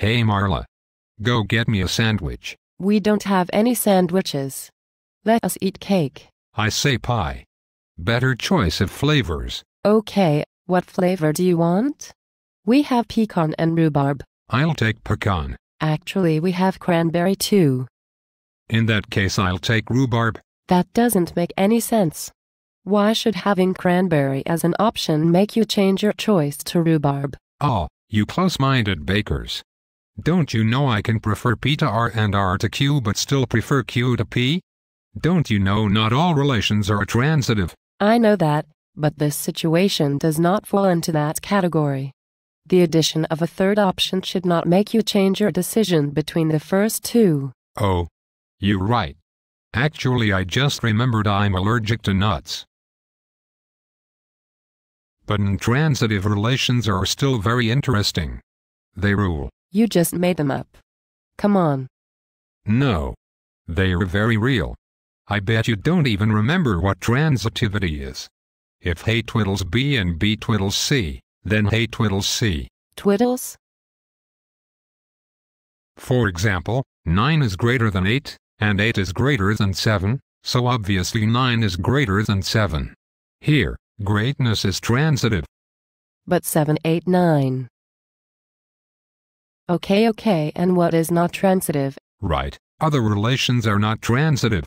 Hey Marla. Go get me a sandwich. We don't have any sandwiches. Let us eat cake. I say pie. Better choice of flavors. Okay, what flavor do you want? We have pecan and rhubarb. I'll take pecan. Actually, we have cranberry too. In that case, I'll take rhubarb. That doesn't make any sense. Why should having cranberry as an option make you change your choice to rhubarb? Oh, you close-minded bakers. Don't you know I can prefer P to R and R to Q but still prefer Q to P? Don't you know not all relations are transitive? I know that, but this situation does not fall into that category. The addition of a third option should not make you change your decision between the first two. Oh, you're right. Actually, I just remembered I'm allergic to nuts. But intransitive relations are still very interesting. They rule. You just made them up. Come on. No. They are very real. I bet you don't even remember what transitivity is. If A twiddles B and B twiddles C, then A twiddles C. Twiddles? For example, 9 is greater than 8, and 8 is greater than 7, so obviously 9 is greater than 7. Here, greatness is transitive. But 7, 8, 9. Okay, and what is not transitive? Right, other relations are not transitive.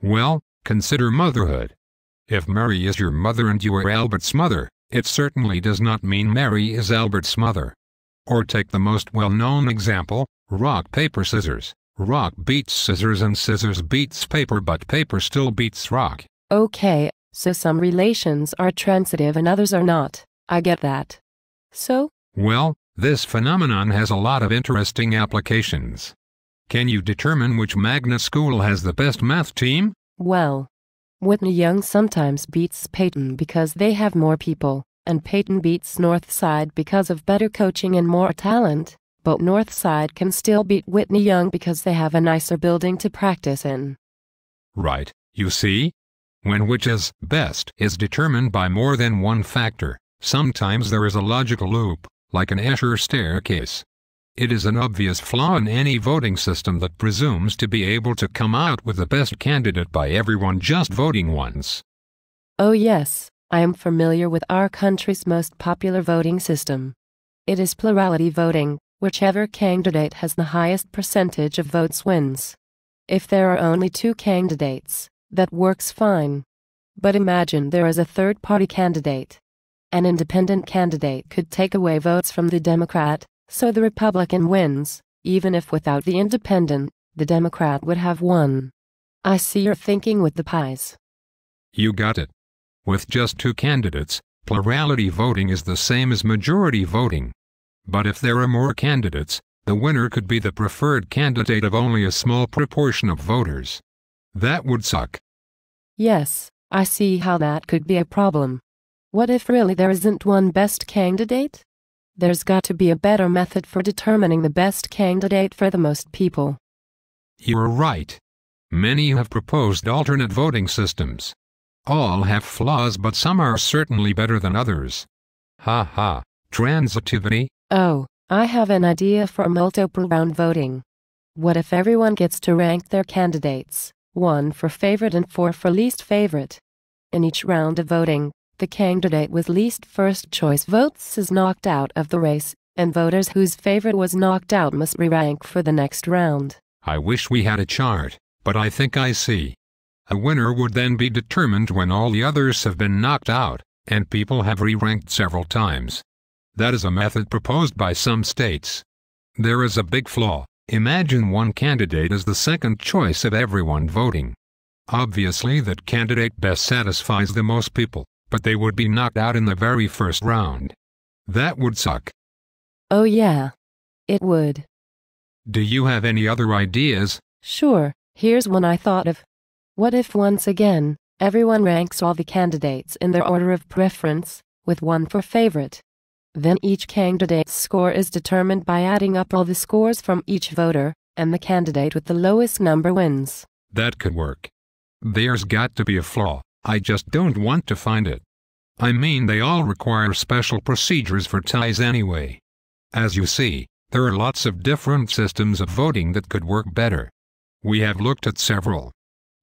Well, consider motherhood. If Mary is your mother and you are Albert's mother, it certainly does not mean Mary is Albert's mother. Or take the most well-known example, rock, paper, scissors. Rock beats scissors and scissors beats paper, but paper still beats rock. Okay, so some relations are transitive and others are not. I get that. So? Well, this phenomenon has a lot of interesting applications. Can you determine which magnet school has the best math team? Well, Whitney Young sometimes beats Peyton because they have more people, and Peyton beats Northside because of better coaching and more talent, but Northside can still beat Whitney Young because they have a nicer building to practice in. Right, you see? When which is best is determined by more than one factor, sometimes there is a logical loop, like an Escher staircase. It is an obvious flaw in any voting system that presumes to be able to come out with the best candidate by everyone just voting once. Oh yes, I am familiar with our country's most popular voting system. It is plurality voting. Whichever candidate has the highest percentage of votes wins. If there are only two candidates, that works fine. But imagine there is a third-party candidate. An independent candidate could take away votes from the Democrat, so the Republican wins. Even if without the independent, the Democrat would have won. I see you're thinking with the pies. You got it. With just two candidates, plurality voting is the same as majority voting. But if there are more candidates, the winner could be the preferred candidate of only a small proportion of voters. That would suck. Yes, I see how that could be a problem. What if really there isn't one best candidate? There's got to be a better method for determining the best candidate for the most people. You're right. Many have proposed alternate voting systems. All have flaws, but some are certainly better than others. Ha ha, transitivity. Oh, I have an idea for multiple round voting. What if everyone gets to rank their candidates, 1 for favorite and 4 for least favorite? In each round of voting, the candidate with least first choice votes is knocked out of the race, and voters whose favorite was knocked out must re-rank for the next round. I wish we had a chart, but I think I see. A winner would then be determined when all the others have been knocked out, and people have re-ranked several times. That is a method proposed by some states. There is a big flaw. Imagine one candidate is the second choice of everyone voting. Obviously that candidate best satisfies the most people, but they would be knocked out in the very first round. That would suck. Oh yeah, it would. Do you have any other ideas? Sure, here's one I thought of. What if once again, everyone ranks all the candidates in their order of preference, with 1 for favorite? Then each candidate's score is determined by adding up all the scores from each voter, and the candidate with the lowest number wins. That could work. There's got to be a flaw. I just don't want to find it. I mean, they all require special procedures for ties anyway. As you see, There are lots of different systems of voting that could work better. We have looked at several.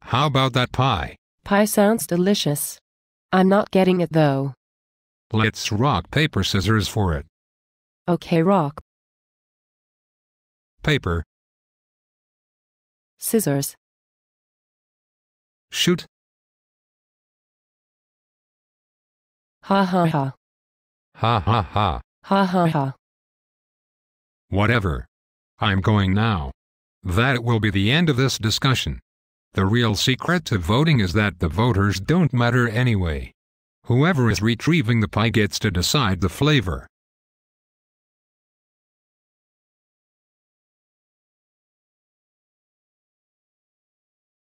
How about that pie? Pie sounds delicious. I'm not getting it though. Let's rock, paper, scissors for it. Okay, rock, Paper. scissors. Shoot. Ha ha ha. Ha ha ha. Ha ha ha. Whatever. I'm going now. That will be the end of this discussion. The real secret to voting is that the voters don't matter anyway. Whoever is retrieving the pie gets to decide the flavor.